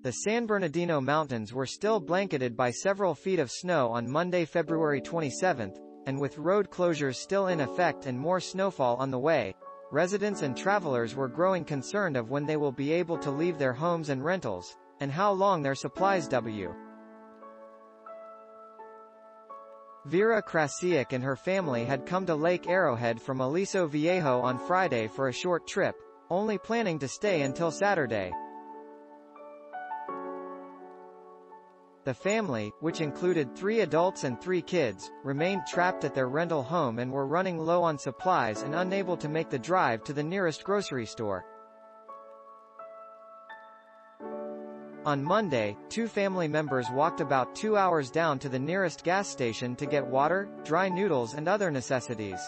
The San Bernardino Mountains were still blanketed by several feet of snow on Monday, February 27, and with road closures still in effect and more snowfall on the way, residents and travelers were growing concerned of when they will be able to leave their homes and rentals, and how long their supplies w. Vira Krasiuk and her family had come to Lake Arrowhead from Aliso Viejo on Friday for a short trip, only planning to stay until Saturday. The family, which included 3 adults and 3 kids, remained trapped at their rental home and were running low on supplies and unable to make the drive to the nearest grocery store. On Monday, 2 family members walked about 2 hours down to the nearest gas station to get water, dry noodles and other necessities.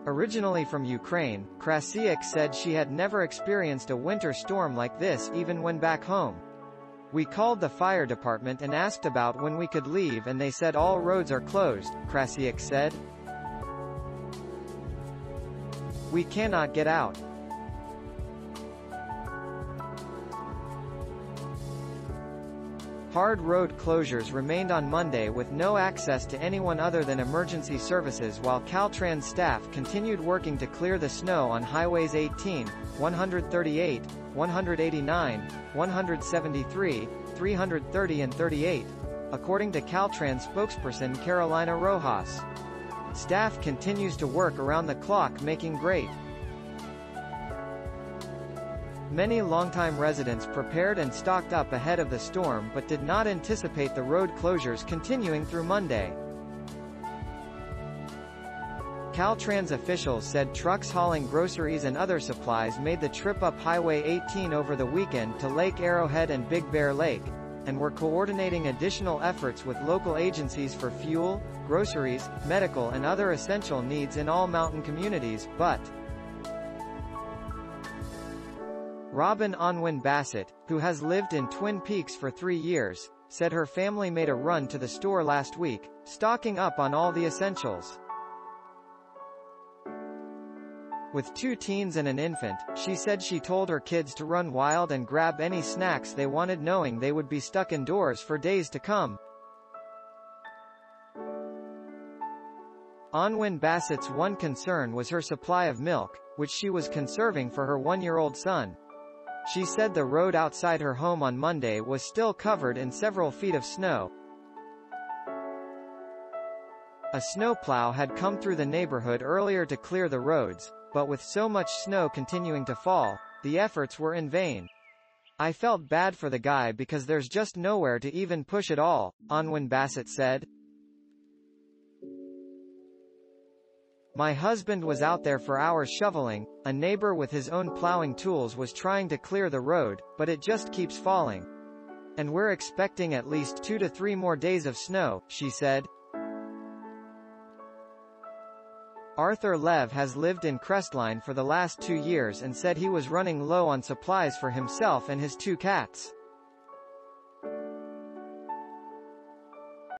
Originally from Ukraine, Krasiuk said she had never experienced a winter storm like this even when back home. "We called the fire department and asked about when we could leave and they said all roads are closed," Krasiuk said. "We cannot get out." Hard road closures remained on Monday with no access to anyone other than emergency services while Caltrans staff continued working to clear the snow on highways 18, 138, 189, 173, 330 and 38, according to Caltrans spokesperson Carolina Rojas. Staff continues to work around the clock making great. Many longtime residents prepared and stocked up ahead of the storm but did not anticipate the road closures continuing through Monday. Caltrans officials said trucks hauling groceries and other supplies made the trip up Highway 18 over the weekend to Lake Arrowhead and Big Bear Lake, and were coordinating additional efforts with local agencies for fuel, groceries, medical and other essential needs in all mountain communities, but Robin Unwin-Bassett, who has lived in Twin Peaks for 3 years, said her family made a run to the store last week, stocking up on all the essentials. With 2 teens and an infant, she said she told her kids to run wild and grab any snacks they wanted knowing they would be stuck indoors for days to come. Unwin-Bassett's one concern was her supply of milk, which she was conserving for her 1-year-old son. She said the road outside her home on Monday was still covered in several feet of snow. A snowplow had come through the neighborhood earlier to clear the roads, but with so much snow continuing to fall, the efforts were in vain. "I felt bad for the guy because there's just nowhere to even push it all," Unwin-Bassett said. "My husband was out there for hours shoveling, a neighbor with his own plowing tools was trying to clear the road, but it just keeps falling. And we're expecting at least 2 to 3 more days of snow," she said. Arthur Lev has lived in Crestline for the last 2 years and said he was running low on supplies for himself and his 2 cats.